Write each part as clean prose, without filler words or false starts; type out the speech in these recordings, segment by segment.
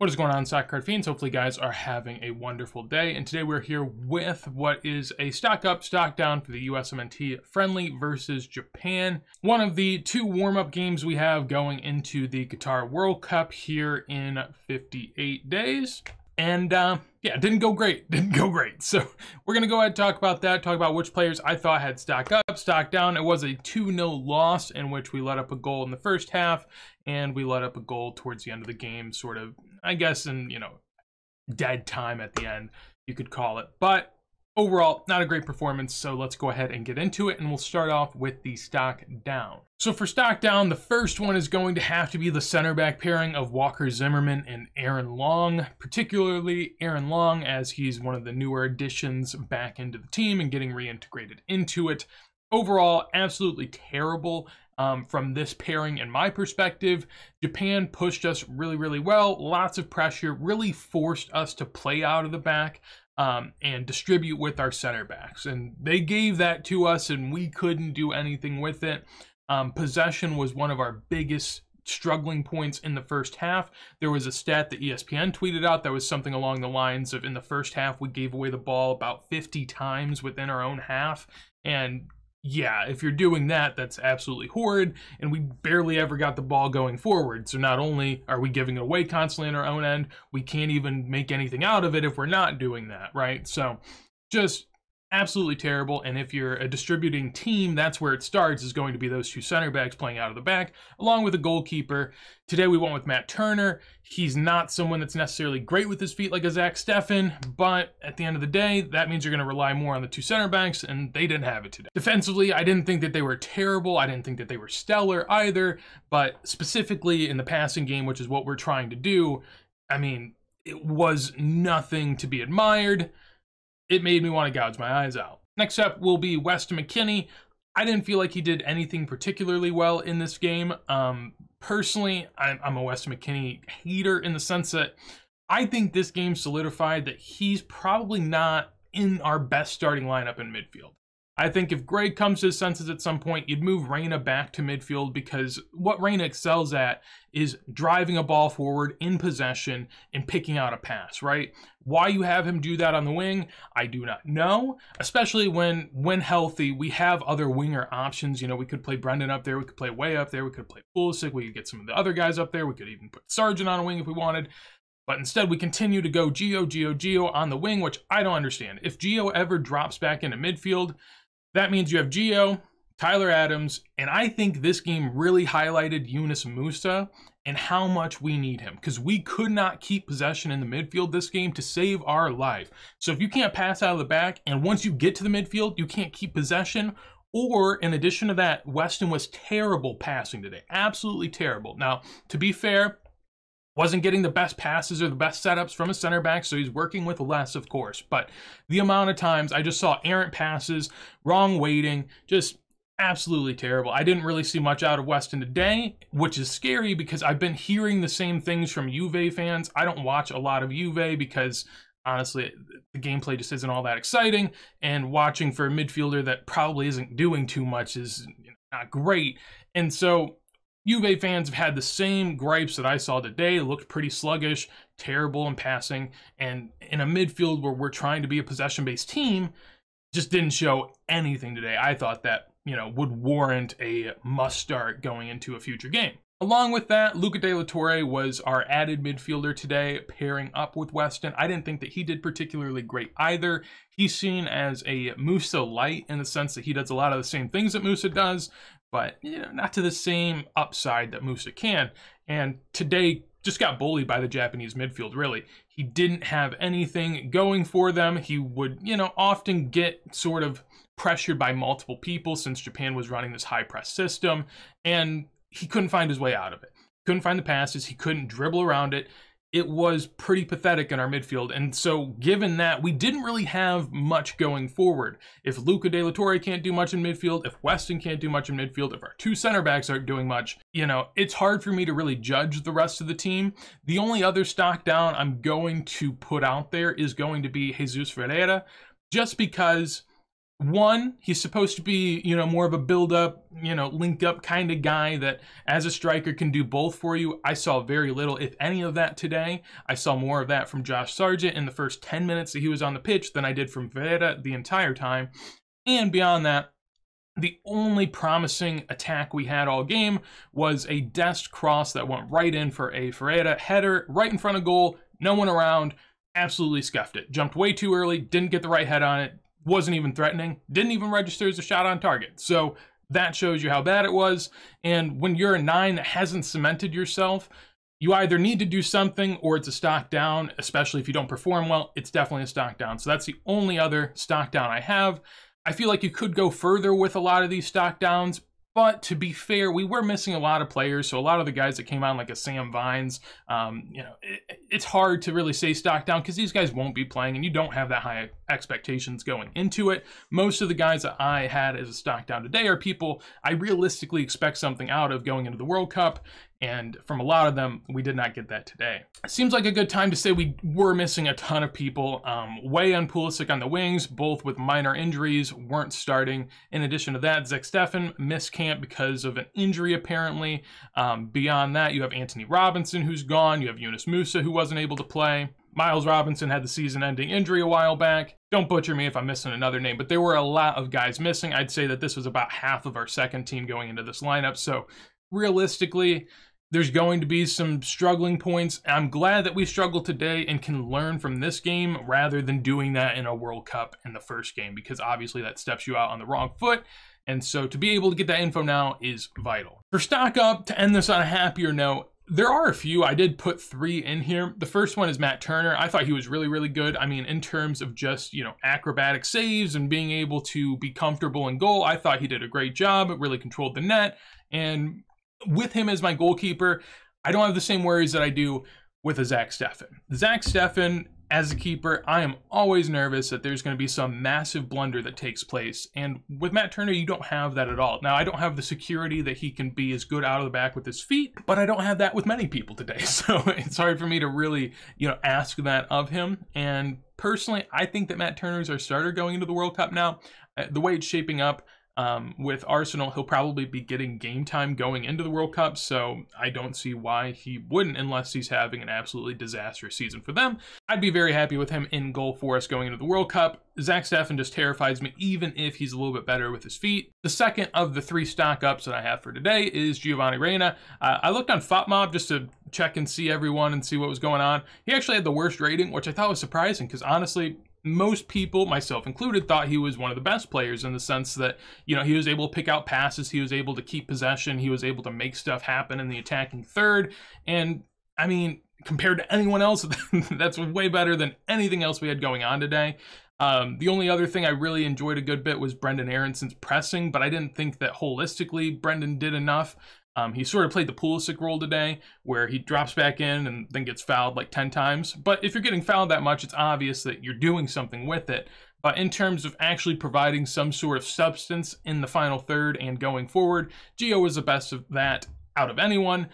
What is going on, Soccer Card Fiends? Hopefully you guys are having a wonderful day, and today we're here with what is a stock up, stock down for the USMNT friendly versus Japan. One of the two warm-up games we have going into the Qatar World Cup here in 58 days. And yeah, it didn't go great. So we're going to go ahead and talk about that, talk about which players I thought had stock up, stock down. It was a 2-0 loss in which we let up a goal in the first half, and we let up a goal towards the end of the game, sort of, I guess, in, dead time at the end, you could call it. But overall, not a great performance, so let's go ahead and get into it, and we'll start off with the stock down. So for stock down, the first one is going to have to be the center back pairing of Walker Zimmerman and Aaron Long, particularly Aaron Long, as he's one of the newer additions back into the team and getting reintegrated into it. Overall, absolutely terrible from this pairing in my perspective. Japan pushed us really well, lots of pressure, really forced us to play out of the back and distribute with our center backs. And they gave that to us and we couldn't do anything with it. Possession was one of our biggest struggling points in the first half. There was a stat that ESPN tweeted out that was something along the lines of, in the first half, we gave away the ball about 50 times within our own half. And yeah, if you're doing that, that's absolutely horrid, and we barely ever got the ball going forward. So not only are we giving it away constantly in our own end, we can't even make anything out of it if we're not doing that, right? So just absolutely terrible. And if you're a distributing team, that's where it starts, is going to be those two center backs playing out of the back, along with a goalkeeper. Today we went with Matt Turner. He's not someone that's necessarily great with his feet like a Zach Steffen, but at the end of the day, that means you're going to rely more on the two center backs, and they didn't have it today. Defensively, I didn't think that they were terrible. I didn't think that they were stellar either, but specifically in the passing game, which is what we're trying to do, I mean, it was nothing to be admired. It made me want to gouge my eyes out. Next up will be Weston McKennie. I didn't feel like he did anything particularly well in this game. Personally, I'm a Weston McKennie hater in the sense that I think this game solidified that he's probably not in our best starting lineup in midfield. I think if Greg comes to his senses at some point, you'd move Reyna back to midfield, because what Reyna excels at is driving a ball forward in possession and picking out a pass, right? Why you have him do that on the wing, I do not know, especially when healthy, we have other winger options. We could play Brendan up there, we could play Way up there, we could play Pulisic, we could get some of the other guys up there, we could even put Sargent on a wing if we wanted. But instead, we continue to go Gio on the wing, which I don't understand. If Gio ever drops back into midfield, that means you have Gio, Tyler Adams, and I think this game really highlighted Eunice Musa and how much we need him, because we could not keep possession in the midfield this game to save our life. So if you can't pass out of the back, and once you get to the midfield, you can't keep possession, or in addition to that, Weston was terrible passing today, absolutely terrible. Now, to be fair, wasn't getting the best passes or the best setups from a center back, so he's working with less, of course. But the amount of times I just saw errant passes, wrong weighting, just absolutely terrible. I didn't really see much out of Weston today, which is scary because I've been hearing the same things from Juve fans. I don't watch a lot of Juve because, honestly, the gameplay just isn't all that exciting, and watching for a midfielder that probably isn't doing too much is not great. And so Juve fans have had the same gripes that I saw today. It looked pretty sluggish, terrible in passing, and in a midfield where we're trying to be a possession-based team, just didn't show anything today. I thought that, would warrant a must-start going into a future game. Along with that, Luca De La Torre was our added midfielder today, pairing up with Weston. I didn't think that he did particularly great either. He's seen as a Musa light in the sense that he does a lot of the same things that Musa does, but not to the same upside that Musa can. And today just got bullied by the Japanese midfield, really. He didn't have anything going for them. He would, often get sort of pressured by multiple people since Japan was running this high press system, and he couldn't find his way out of it. Couldn't find the passes, he couldn't dribble around it. It was pretty pathetic in our midfield, and so given that, we didn't really have much going forward. If Luca De La Torre can't do much in midfield, if Weston can't do much in midfield, if our two center backs aren't doing much, it's hard for me to really judge the rest of the team. The only other stock down I'm going to put out there is going to be Jesus Ferreira, just because One, he's supposed to be, more of a build-up, link-up kind of guy that as a striker can do both for you. I saw very little, if any, of that today. I saw more of that from Josh Sargent in the first 10 minutes that he was on the pitch than I did from Ferreira the entire time. And beyond that, the only promising attack we had all game was a Dest cross that went right in for a Ferreira header right in front of goal, no one around, absolutely scuffed it. Jumped way too early, didn't get the right head on it, wasn't even threatening, didn't even register as a shot on target. So that shows you how bad it was. And when you're a 9 that hasn't cemented yourself, you either need to do something or it's a stock down, especially if you don't perform well. It's definitely a stock down. So that's the only other stock down I have. I feel like you could go further with a lot of these stock downs, but to be fair, we were missing a lot of players. So a lot of the guys that came on, like a Sam Vines, it's hard to really say stock down because these guys won't be playing and you don't have that high expectations going into it. Most of the guys that I had as a stock down today are people I realistically expect something out of going into the World Cup. And from a lot of them, we did not get that today. It seems like a good time to say we were missing a ton of people. Way and Pulisic on the wings, both with minor injuries, weren't starting. In addition to that, Zach Steffen missed camp because of an injury, apparently. Beyond that, you have Anthony Robinson, who's gone. You have Eunice Musa, who wasn't able to play. Miles Robinson had the season-ending injury a while back. Don't butcher me if I'm missing another name, but there were a lot of guys missing. I'd say that this was about half of our second team going into this lineup. So realistically, there's going to be some struggling points. I'm glad that we struggled today and can learn from this game rather than doing that in a World Cup in the first game, because obviously that steps you out on the wrong foot. And so to be able to get that info now is vital. For stock up, to end this on a happier note, there are a few. I did put 3 in here. The first one is Matt Turner. I thought he was really, really good. I mean, in terms of just, acrobatic saves and being able to be comfortable in goal, I thought he did a great job. It really controlled the net. And with him as my goalkeeper, I don't have the same worries that I do with a Zach Steffen. Zach Steffen, as a keeper, I am always nervous that there's going to be some massive blunder that takes place. And with Matt Turner, you don't have that at all. Now, I don't have the security that he can be as good out of the back with his feet, but I don't have that with many people today. So it's hard for me to really, ask that of him. And personally, I think that Matt Turner's our starter going into the World Cup now. The way it's shaping up, with Arsenal, he'll probably be getting game time going into the World Cup, so I don't see why he wouldn't unless he's having an absolutely disastrous season for them. I'd be very happy with him in goal for us going into the World Cup. Zach Steffen just terrifies me, even if he's a little bit better with his feet. The second of the 3 stock ups that I have for today is Giovanni Reyna. I looked on FOTMob just to check and see everyone and see what was going on. He actually had the worst rating, which I thought was surprising because honestly, most people, myself included, thought he was one of the best players in the sense that, he was able to pick out passes, he was able to keep possession, he was able to make stuff happen in the attacking third. And I mean, compared to anyone else, that's way better than anything else we had going on today. The only other thing I really enjoyed a good bit was Brendan Aaronson's pressing, but I didn't think that holistically Brendan did enough. He sort of played the Pulisic role today, where he drops back in and then gets fouled like 10 times. But if you're getting fouled that much, it's obvious that you're doing something with it. But in terms of actually providing some sort of substance in the final third and going forward, Gio was the best of that out of anyone.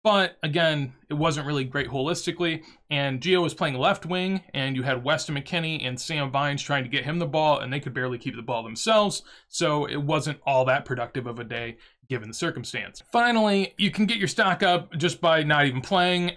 But again, it wasn't really great holistically. And Gio was playing left wing, and you had Weston McKennie and Sam Vines trying to get him the ball, and they could barely keep the ball themselves. So it wasn't all that productive of a day, given the circumstance. Finally, you can get your stock up just by not even playing.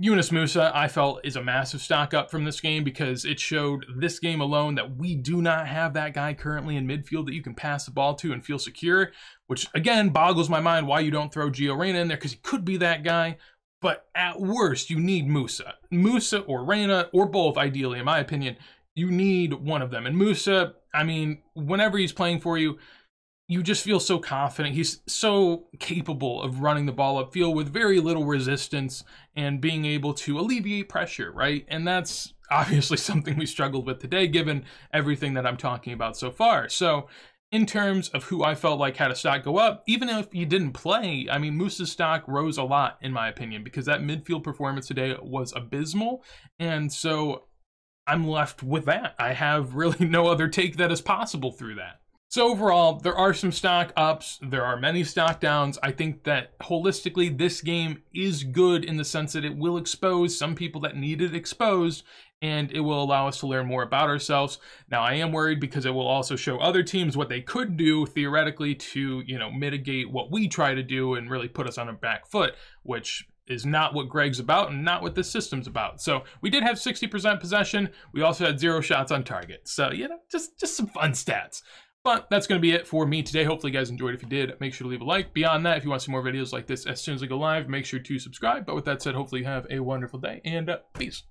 Eunice Musa, I felt, is a massive stock up from this game because it showed this game alone that we do not have that guy currently in midfield that you can pass the ball to and feel secure, which again boggles my mind why you don't throw Gio Reyna in there, because he could be that guy. But at worst, you need Musa. Musa or Reyna, or both ideally, in my opinion. You need one of them. And Musa, I mean, whenever he's playing for you, you just feel so confident. He's so capable of running the ball upfield with very little resistance and being able to alleviate pressure, right? And that's obviously something we struggled with today, given everything that I'm talking about so far. So in terms of who I felt like had a stock go up, even if you didn't play, I mean, Musa's stock rose a lot, in my opinion, because that midfield performance today was abysmal. And so I'm left with that. I have really no other take that is possible through that. So overall, there are some stock ups, there are many stock downs. I think that holistically, this game is good in the sense that it will expose some people that need it exposed, and it will allow us to learn more about ourselves. Now, I am worried because it will also show other teams what they could do theoretically to, mitigate what we try to do and really put us on a back foot, which is not what Greg's about and not what this system's about. So we did have 60% possession. We also had 0 shots on target. So, just some fun stats. But that's going to be it for me today. Hopefully you guys enjoyed. If you did, make sure to leave a like. Beyond that, if you want some more videos like this as soon as I go live, make sure to subscribe. But with that said, hopefully you have a wonderful day, and peace.